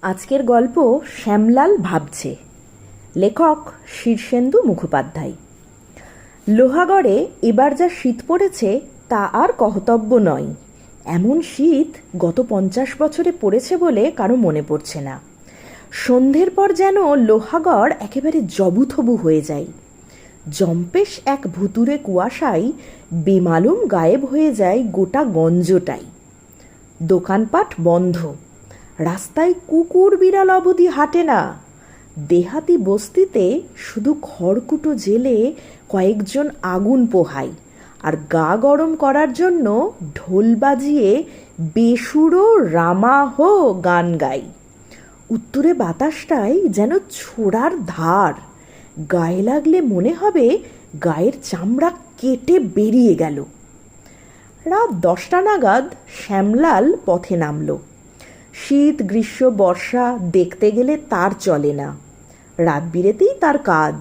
আজকের গল্প শ্যামলাল ভাবছে। লেখক শীর্ষেন্দু মুখোপাধ্যায়। লোহাগড়ে এবার যা শীত পড়েছে তা আর কহতব্য নয়। এমন শীত গত 50 বছরে পড়েছে বলে কারো মনে পড়ছে না। সন্ধ্যের পর যেন লোহাগড় একেবারে জবুথবু হয়ে যায়। জম্পেশ এক ভুতুরে কুয়াশায় বেমালুম গায়েব হয়ে যায় গোটা গঞ্জটাই। দোকানপাট বন্ধ, রাস্তায় কুকুর বিড়াল অবধি হাঁটে না। দেহাতি বস্তিতে শুধু খড়কুটো জেলে কয়েকজন আগুন পোহায় আর গা গরম করার জন্য ঢোল বাজিয়ে বেসুরো রামাহ গান গায়। উত্তরে বাতাসটাই যেন ছোড়ার ধার, গায়ে লাগলে মনে হবে গায়ের চামড়া কেটে বেরিয়ে গেল। রাত 10টা নাগাদ শ্যামলাল পথে নামল। শীত গ্রীষ্ম বর্ষা দেখতে গেলে তার চলে না। রাত বিরেতেই তার কাজ।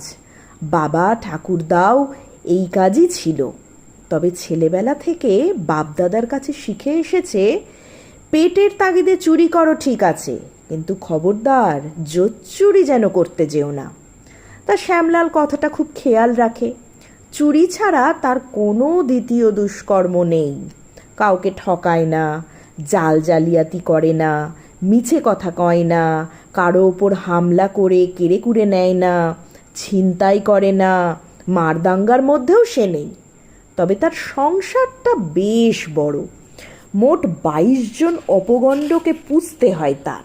বাবা ঠাকুরদাও এই কাজই ছিল। তবে ছেলেবেলা থেকে বাপদাদার কাছে শিখে এসেছে, পেটের তাগিদে চুরি করো ঠিক আছে, কিন্তু খবরদার জোচ্চুরি যেন করতে যেও না। তা শ্যামলাল কথাটা খুব খেয়াল রাখে। চুরি ছাড়া তার কোনো দ্বিতীয় দুষ্কর্ম নেই। কাউকে ঠকায় না, জাল জালিয়াতি করে না, মিছে কথা কয় না, কারো ওপর হামলা করে কেড়ে কুড়ে নেয় না, ছিনতাই করে না, মারদাঙ্গার মধ্যেও সে নেই। তবে তার সংসারটা বেশ বড়। মোট 22 জন অপগণ্ডকে পুষতে হয় তার।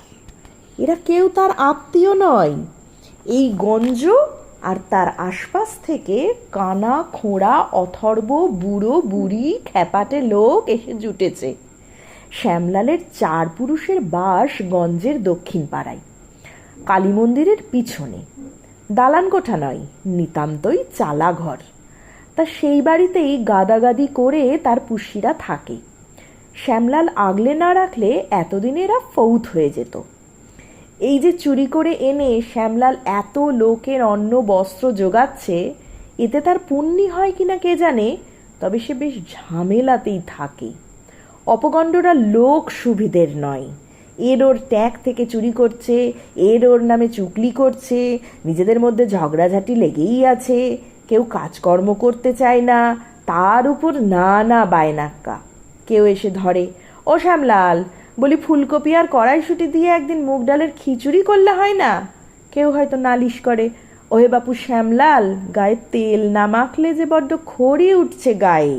এরা কেউ তার আত্মীয় নয়। এই গঞ্জ আর তার আশপাশ থেকে কানা খোঁড়া অথর্ব বুড়ো বুড়ি খ্যাপাটে লোক এসে জুটেছে। শ্যামলালের 4 পুরুষের বাস গঞ্জের দক্ষিণ পাড়ায়, কালী মন্দিরের পিছনে। দালান কোঠা নয়, নিতান্তই চালা ঘর। তা সেই বাড়িতেই গাদাগাদি করে তার পুষিরা থাকে। শ্যামলাল আগলে না রাখলে এতদিনে এরা ফৌত হয়ে যেত। এই যে চুরি করে এনে শ্যামলাল এত লোকের অন্ন বস্ত্র জোগাচ্ছে, এতে তার পুণ্যি হয় কিনা কে জানে, তবে সে বেশ ঝামেলাতেই থাকে। অপগণ্ডরা লোক সুবিধের নয়। এর ওর ট্যাগ থেকে চুরি করছে, এর ওর নামে চুগলি করছে, নিজেদের মধ্যে ঝগড়াঝাটি লেগেই আছে। কেউ কাজকর্ম করতে চায় না, তার উপর নানা বায়নাক্কা। কেউ এসে ধরে, ও শ্যামলাল, বলি ফুলকপি আর কড়াইশুঁটি দিয়ে একদিন মুগ ডালের খিচুড়ি করলে হয় না? কেউ হয়তো নালিশ করে, ওহে বাপু শ্যামলাল, গায়ে তেল না মাখলে যে বড্ড খড়ি উঠছে গায়ে।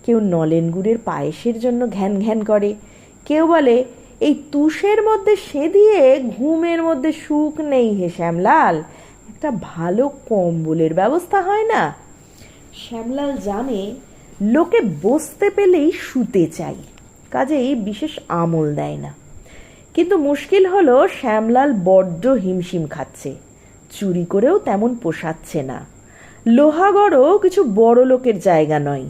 কেউ নলেন গুড়ের পায়েসের জন্য ঘ্যান ঘ্যান করে। কেউ বলে, এই তুষের মধ্যে সে দিয়ে ঘুমের মধ্যে সুখ নেই হে শ্যামলাল, একটা ভালো কম্বলের ব্যবস্থা হয় না? শ্যামলাল জানে লোকে বসতে পেলেই শুতে চাই, কাজেই বিশেষ আমল দেয় না। কিন্তু মুশকিল হলো শ্যামলাল বড্ড হিমশিম খাচ্ছে। চুরি করেও তেমন পোষাচ্ছে না। লোহাগড়ও কিছু বড় লোকের জায়গা নয়।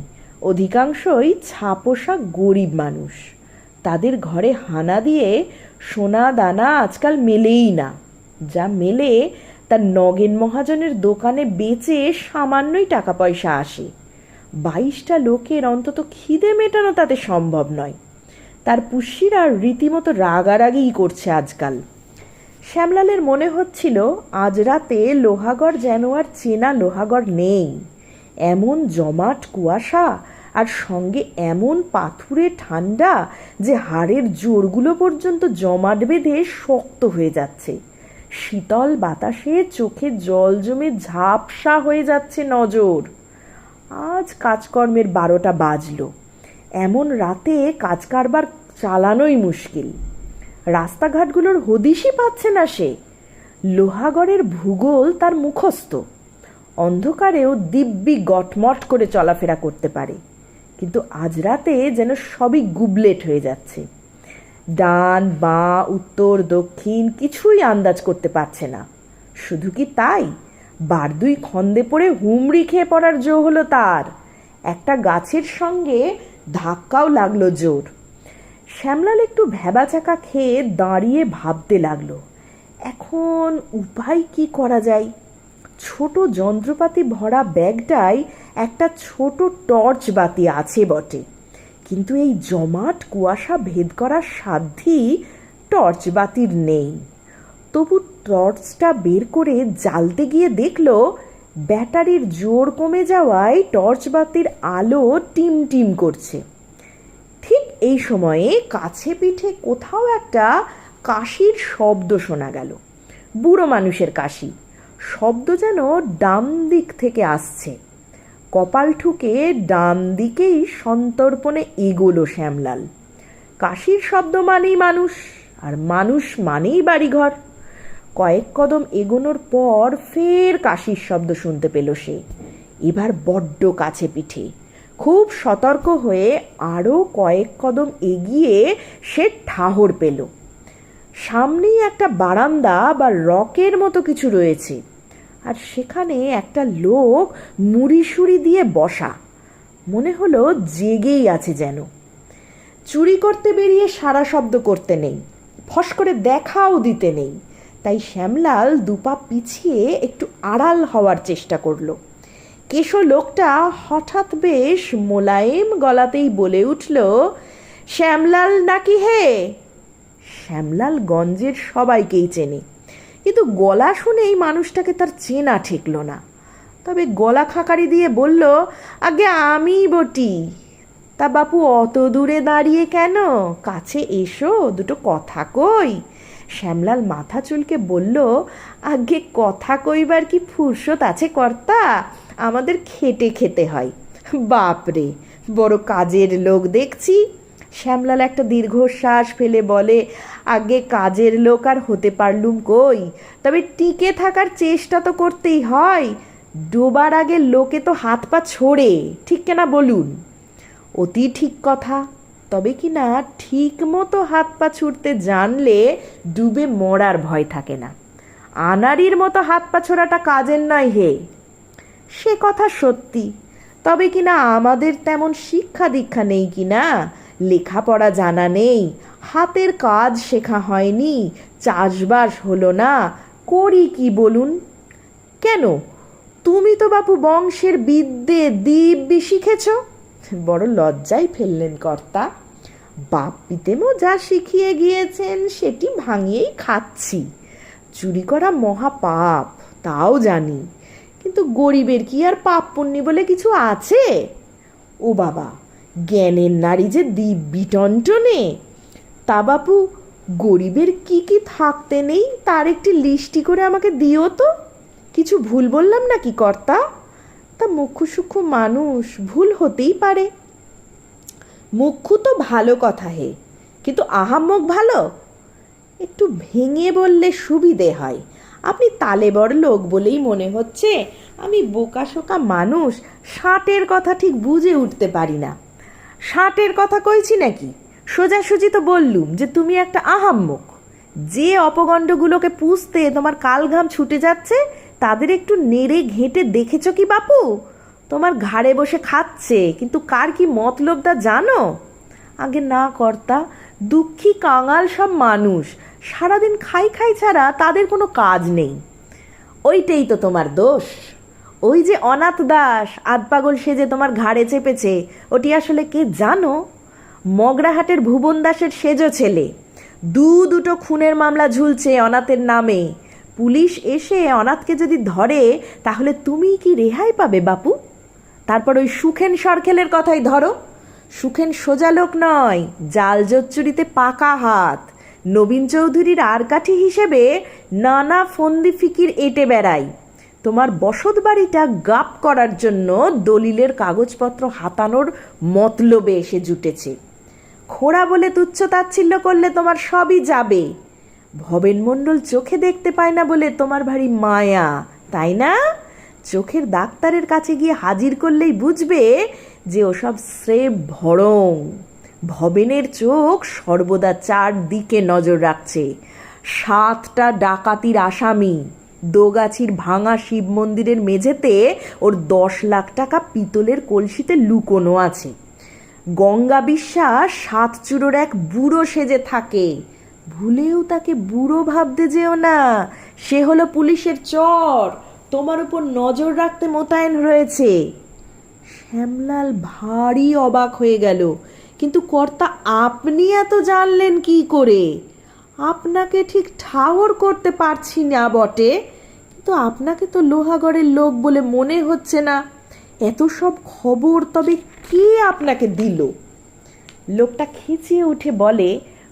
অধিকাংশই ছাপোষা গরিব মানুষ। তাদের ঘরে হানা দিয়ে সোনা দানা আজকাল মেলেই না। যা মেলে তার নগেন মহাজনের দোকানে বেচে সামান্যই টাকা পয়সা আসে। 22টা লোকের অন্তত খিদে মেটানো তাতে সম্ভব নয়। তার পুষিরা রীতিমতো রাগারাগিই করছে আজকাল। শ্যামলালের মনে হচ্ছিল আজ রাতে লোহাগড় যেন আর চেনা লোহাগড় নেই। এমন জমাট কুয়াশা আর সঙ্গে এমন পাথুরে ঠান্ডা যে হাড়ের জোরগুলো পর্যন্ত জমাট বেঁধে শক্ত হয়ে যাচ্ছে। শীতল বাতাসে চোখে জল জমে ঝাপসা হয়ে যাচ্ছে নজর। আজ কাজকর্মের 12টা বাজলো। এমন রাতে কাজ কারবার চালানোই মুশকিল। রাস্তাঘাটগুলোর হদিশই পাচ্ছে না সে। লোহাগড়ের ভূগোল তার মুখস্থ। অন্ধকারেও দিব্যি গটমট করে চলাফেরা করতে পারে। কিন্তু আজ রাতে যেন সবই গুবলেট হয়ে যাচ্ছে। ডান বাঁ উত্তর দক্ষিণ কিছুই আন্দাজ করতে পারছে না। শুধু কি তাই, বারদুই খন্দে পড়ে হুমড়ি খেয়ে পড়ার জো হলো তার। একটা গাছের সঙ্গে ধাক্কাও লাগলো জোর। শ্যামলাল একটু ভ্যাবাচাকা খেয়ে দাঁড়িয়ে ভাবতে লাগলো, এখন উপায় কি করা যায়। ছোট যন্ত্রপাতি ভরা ব্যাগটায় একটা ছোট টর্চ বাতি আছে বটে, কিন্তু এই জমাট কুয়াশা ভেদ করার সাধ্যই টর্চ বাতির নেই। তবু টর্চটা বের করে জ্বালতে গিয়ে দেখলো ব্যাটারির জোর কমে যাওয়ায় টর্চ বাতির আলো টিম টিম করছে। ঠিক এই সময়ে কাছে পিঠে কোথাও একটা কাশির শব্দ শোনা গেল। বুড়ো মানুষের কাশি শব্দ যেন ডান দিক থেকে আসছে। কপাল ঠুকে ডান দিকেই সন্তর্পণে এগোলো শ্যামলাল। কাশির শব্দ মানেই মানুষ, আর মানুষ মানেই বাড়িঘর। কয়েক কদম এগোনোর পর ফের কাশির শব্দ শুনতে পেল সে, এবার বড্ড কাছে পিঠে। খুব সতর্ক হয়ে আরও কয়েক কদম এগিয়ে সে ঠাহর পেল। সামনেই একটা বারান্দা বা রকের মতো কিছু রয়েছে, আর সেখানে একটা লোক মুড়িসুড়ি দিয়ে বসা। মনে হলো জেগেই আছে যেন। চুরি করতে বেরিয়ে সারা শব্দ করতে নেই, ফস করে দেখাও দিতে নেই। তাই শ্যামলাল দুপা পিছিয়ে একটু আড়াল হওয়ার চেষ্টা করলো। কেশো লোকটা হঠাৎ বেশ মোলায়েম গলাতেই বলে উঠল, শ্যামলাল নাকি হে? শ্যামলাল গঞ্জের সবাইকেই চেনে, কিন্তু গলা শুনেই মানুষটাকে তার চেনা ঠেকল না। তবে গলা খাকারি দিয়ে বলল, আগে আমি বটি। তা বাপু অত দূরে দাঁড়িয়ে কেন? কাছে এসো, দুটো কথা কই। শ্যামলাল মাথা চুলকে বলল, আগে কথা কইবার কি ফুরসত আছে কর্তা? আমাদের খেটে খেতে হয়। বাপরে, বড় কাজের লোক দেখছি। শ্যামলাল একটা দীর্ঘশ্বাস ফেলে বলে, আগে কাজের লোক আর হতে পারলুম কই, তবে টিকে থাকার চেষ্টা তো করতেই হয়। ডোবার আগে লোকে তো হাত পা ছোড়ে, ঠিক কেনা বলুন? অতি ঠিক কথা, তবে কি না ঠিক মতো হাত পা ছুটতে জানলে ডুবে মরার ভয় থাকে না। আনাড়ির মতো হাত পা ছোড়াটা কাজের নয় হে। সে কথা সত্যি, তবে কি না আমাদের তেমন শিক্ষা দীক্ষা নেই কি না, লেখাপড়া জানা নেই, হাতের কাজ শেখা হয়নি, চাষবাস হলো না, করি কি বলুন? কেন, তুমি তো বাপু বংশের বিদ্যে দিব্যি শিখেছ। বড় লজ্জায় ফেললেন কর্তা। বাপ পিতেমও যা শিখিয়ে গিয়েছেন সেটি ভাঙিয়েই খাচ্ছি। চুরি করা মহাপাপ তাও জানি, কিন্তু গরিবের কি আর পাপ পুণ্যি বলে কিছু আছে? ও বাবা, জ্ঞানের নারী যে দিব্যি টনটনে। তা বাপু, গরিবের কি কি থাকতে নেই তার একটি লিস্টি করে আমাকে দিও তো। কিছু ভুল বললাম নাকি কর্তা? তা মুখ্য সূক্ষ্ম মানুষ, ভুল হতেই পারে। মুখ্য তো ভালো কথা হে, কিন্তু আহাম্মক ভালো? একটু ভেঙে বললে সুবিধে হয়। আপনি তালেবর লোক বলেই মনে হচ্ছে। আমি বোকাশোকা মানুষ, ষাটের কথা ঠিক বুঝে উঠতে পারি না। ষাটের কথা কইছি নাকি? সোজাসুজি তো বললুম যে তুমি একটা আহাম্মক। যে অপগণ্ডগুলোকে পুষতে তোমার কালঘাম ছুটে যাচ্ছে তাদের একটু নেড়ে ঘেঁটে দেখেছ কি বাপু? তোমার ঘাড়ে বসে খাচ্ছে, কিন্তু কার কি মতলব তা জানো? আগে না কর্তা, দুঃখী কাঙাল সব মানুষ, সারাদিন খাই খাই ছাড়া তাদের কোনো কাজ নেই। ওইটাই তো তোমার দোষ। ওই যে অনাথ দাস আধপাগল সেজে তোমার ঘাড়ে চেপেছে, ওটি আসলে কে জানো? মগরাহাটের ভুবন দাসের সেজো ছেলে। দুটো খুনের মামলা ঝুলছে অনাথের নামে। পুলিশ এসে অনাথকে যদি ধরে তাহলে তুমি কি রেহাই পাবে বাপু? তারপর ওই সুখেন সরখেলের কথাই ধরো। সুখেন সোজা লোক নয়, জাল জোচ্চুরিতে পাকা হাত। নবীন চৌধুরীর আরকাঠি হিসেবে নানা ফন্দি ফিকির এঁটে বেড়ায়। তোমার বসত বাড়িটা গাপ করার জন্য দলিলের কাগজপত্র হাতানোর মতলবে এসে জুটেছে। খোড়া বলে তুচ্ছ তাচ্ছিল্য করলে তোমার সবই যাবে। ভবেন মণ্ডল চোখে দেখতে পায় না বলে তোমার ভারী মায়া, তাই না? চোখের ডাক্তারের কাছে গিয়ে হাজির করলেই বুঝবে যে ওসব স্রেফ ভড়ং। ভবেনের চোখ সর্বদা চারদিকে নজর রাখছে। 7টা ডাকাতির আসামি। দোগাছির ভাঙা শিব মন্দিরের মেঝেতে ওর 10 লাখ টাকা পিতলের কলসিতে লুকোনো আছে। গঙ্গা বিশ্বাস 7 চুরোর এক বুড়ো সেজে থাকে। ভুলেও তাকে বুড়ো ভাবতে যেও না, সে হলো পুলিশের চর, তোমার উপর নজর রাখতে মোতায়েন রয়েছে। শ্যামলাল ভারী অবাক হয়ে গেল, কিন্তু কর্তা আপনি এত জানলেন কি করে? আপনাকে ঠিক ঠাহর করতে পারছি না বটে, কিন্তু আপনাকে তো লোহাগড়ের লোক বলে মনে হচ্ছে না। এত সব খবর তবে কে আপনাকে দিল? লোকটা খিচিয়ে উঠে বলে,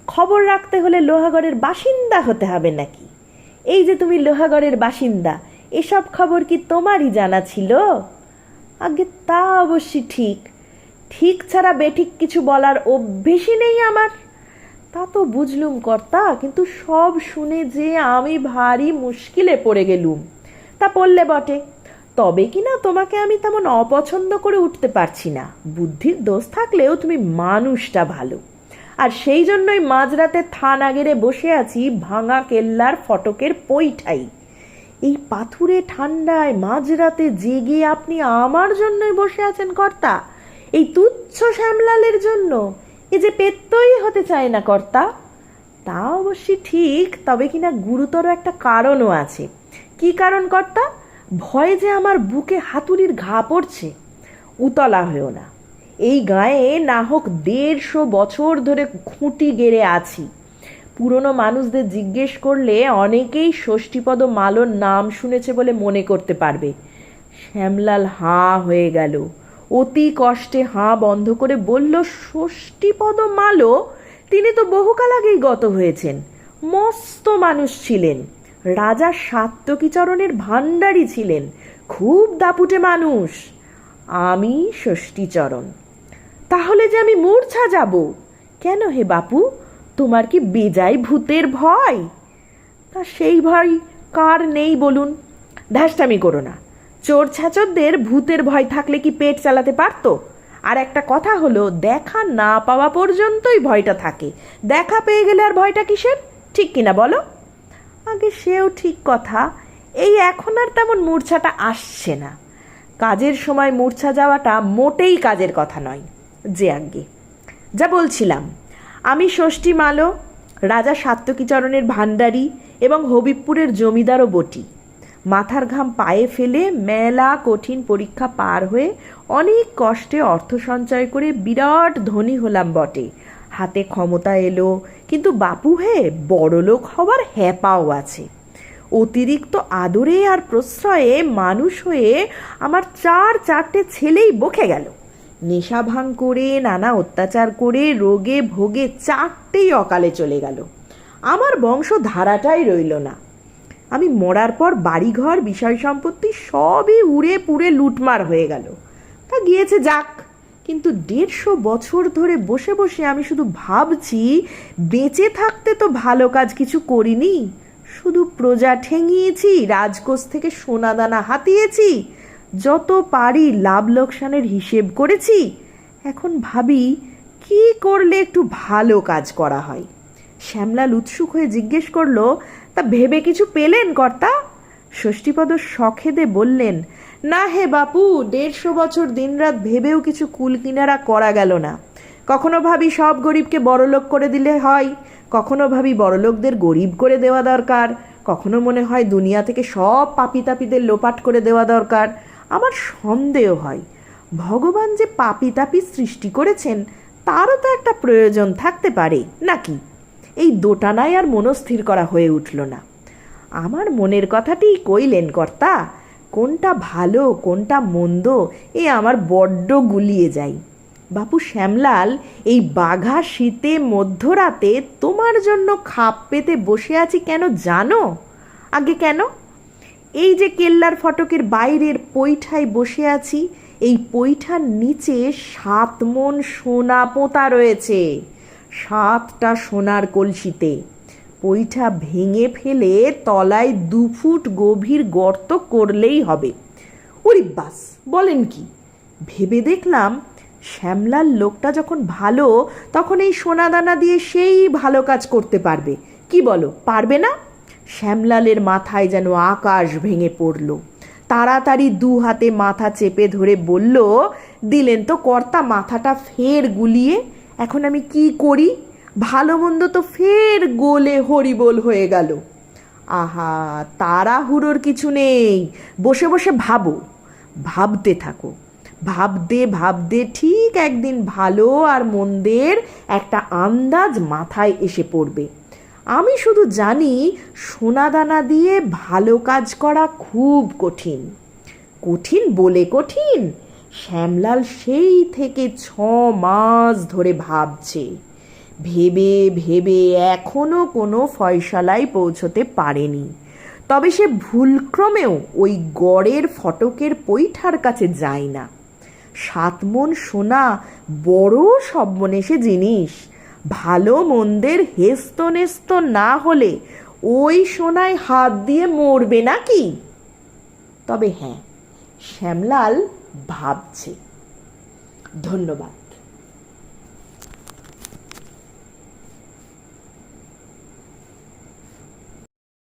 খবর রাখতে হলে লোহাগড়ের বাসিন্দা হতে হবে নাকি? এই যে তুমি লোহাগড়ের বাসিন্দা, এসব খবর কি তোমারই জানা ছিল? আগে তা অবশ্যই ঠিক, ঠিক ছাড়া বেঠিক কিছু বলার অভ্যেসই নেই আমার। তা তো বুঝলুম কর্তা, কিন্তু সব শুনে যে আমি ভারী মুশকিলে পড়ে গেলুম। তা পড়লে বটে, তবে কিনা তোমাকে আমি তেমন অপছন্দ করে উঠতে পারছি না। বুদ্ধির দোষ থাকলেও তুমি মানুষটা ভালো, আর সেই জন্যই মাঝরাতে থানা গেড়ে বসে আছি ভাঙা কেল্লার ফটকের পৈঠাই। এই পাথুরে ঠান্ডায় মাঝরাতে জেগে আপনি আমার জন্যই বসে আছেন কর্তা? এই তুচ্ছ শ্যামলালের জন্য? এ যে পেত্তই হতে চায় না কর্তা। তা অবশ্যই ঠিক, তবে কিনা গুরুতর একটা কারণও আছে। কি কারণ কর্তা? ভয়ে যে আমার বুকে হাতুড়ির ঘা পড়ছে। উতলা হয়েও না, এই গায়ে না হোক 150 বছর ধরে খুঁটি গেড়ে আছি। পুরনো মানুষদের জিজ্ঞেস করলে অনেকেই ষষ্ঠীপদ মালোর নাম শুনেছে বলে মনে করতে পারবে। শ্যামলাল হাঁ হয়ে গেল, অতি কষ্টে হাঁ বন্ধ করে বলল, ষষ্ঠীপদ মালো? তিনি তো বহুকাল আগেই গত হয়েছেন। মস্ত মানুষ ছিলেন, রাজা সাত্যকীচরণের ভাণ্ডারী ছিলেন, খুব দাপুটে মানুষ। আমি ষষ্ঠীচরণ। তাহলে যে আমি মূর্ছা যাব? কেন হে বাপু, তোমার কি বেজায় ভূতের ভয়? তা সেই ভয় কার নেই বলুন? ধ্যাসটামি করো না। চোর ছাচরদের ভূতের ভয় থাকলে কি পেট চালাতে পারতো? আর একটা কথা হলো, দেখা না পাওয়া পর্যন্তই ভয়টা থাকে, দেখা পেয়ে গেলে আর ভয়টা কিসের? ঠিক কিনা বলো? আগে সেও ঠিক কথা, এই এখন আর তেমন মূর্ছাটা আসছে না। কাজের সময় মূর্ছা যাওয়াটা মোটেই কাজের কথা নয়। যে আজ্ঞে, যা বলছিলাম, আমি ষষ্ঠী মালো, রাজা সাত্যকীচরণের ভাণ্ডারী এবং হবিবপুরের জমিদারও বটি। মাথার ঘাম পায়ে ফেলে মেলা কঠিন পরীক্ষা পার হয়ে অনেক কষ্টে অর্থ সঞ্চয় করে বিরাট ধনী হলাম বটে। হাতে ক্ষমতা এলো, কিন্তু বাপু হে বড়লোক হওয়ার হ্যাপাও আছে। অতিরিক্ত আদরে আর প্রশ্রয়ে মানুষ হয়ে আমার 4-4টে ছেলেই বকে গেল। নেশা ভাঙ করে, নানা অত্যাচার করে, রোগে ভোগে 4টেই অকালে চলে গেল। আমার বংশ ধারাটাই রইল না। আমি মরার পর বাড়িঘর বিষয় সম্পত্তি সবই উড়ে পুড়ে লুটমার হয়ে গেল। তা গিয়েছে যাক, কিন্তু 150 বছর ধরে বসে বসে আমি শুধু ভাবছি, বেঁচে থাকতে তো ভালো কাজ কিছু করিনি। শুধু প্রজা ঠেঙিয়েছি, রাজকোষ থেকে সোনাদানা হাতিয়েছি, যত পারি লাভ লোকসানের হিসেব করেছি। এখন ভাবি কি করলে একটু ভালো কাজ করা হয়। শ্যামলাল উৎসুক হয়ে জিজ্ঞেস করলো, তা ভেবে কিছু পেলেন কর্তা? ষষ্ঠীপদ শখেদে বললেন, না হে বাপু, 150 বছর দিনরাত ভেবেও কিছু কুল কিনারা করা গেল না। কখনো ভাবি সব গরিবকে বড়লোক করে দিলে হয়, কখনো ভাবি বড়লোকদের গরিব করে দেওয়া দরকার, কখনো মনে হয় দুনিয়া থেকে সব পাপি তাপিদের লোপাট করে দেওয়া দরকার। আমার সন্দেহ হয়, ভগবান যে পাপি তাপি সৃষ্টি করেছেন তারও তো একটা প্রয়োজন থাকতে পারে নাকি? এই দোটানায় আর মনস্থির করা হয়ে উঠল না। আমার মনের কথাটিই কইলেন কর্তা। কোনটা ভালো কোনটা মন্দ এ আমার বড্ড গুলিয়ে যায়। বাপু শ্যামলাল, এই বাঘা শীতে মধ্যরাতে তোমার জন্য খাপ পেতে বসে আছি কেন জানো? আগে কেন? এই যে কেল্লার ফটকের বাইরের পৈঠায় বসে আছি, এই পৈঠার নিচে 7 মণ সোনা পোঁতা রয়েছে, 7টা সোনার কলসিতে। পৈঠা ভেঙে ফেলে তলায় 2 ফুট গভীর গর্ত করলেই হবে। ওরে বাস, বলেন কি? ভেবে দেখলাম, শ্যামলাল লোকটা যখন ভালো, তখন এই সোনাদানা দিয়ে সেই ভালো কাজ করতে পারবে। কি বলো, পারবে না? শ্যামলালের মাথায় যেন আকাশ ভেঙে পড়ল। তাড়াতাড়ি 2 হাতে মাথা চেপে ধরে বলল, দিলেন তো কর্তা মাথাটা ফের গুলিয়ে। এখন আমি কি করি? ভালো মন্দ তো ফের গোলে হরিবোল হয়ে গেল। আহা, তাড়াহুড়োর কিছু নেই, বসে বসে ভাবো, ভাবতে থাকো। ভাবতে ভাবতে ঠিক একদিন ভালো আর মন্দের একটা আন্দাজ মাথায় এসে পড়বে। আমি শুধু জানি সোনাদানা দিয়ে ভালো কাজ করা খুব কঠিন। কঠিন বলে কঠিন, শ্যামলাল সেই থেকে 6 মাস ধরে ভাবছে। ভেবে ভেবে এখনো কোনো ফয়সালায় পৌঁছতে পারেনি। তবে সে ভুলক্রমেও ওই গড়ের ফটকের পৈঠার কাছে যায় না। 7 মণ সোনা বড় সর্বনেশে জিনিস। ভালো মন্দের হেস্ত নেস্ত না হলে ওই সোনায় হাত দিয়ে মরবে নাকি? তবে হ্যাঁ, শ্যামলাল ভাবছে। ধন্যবাদ।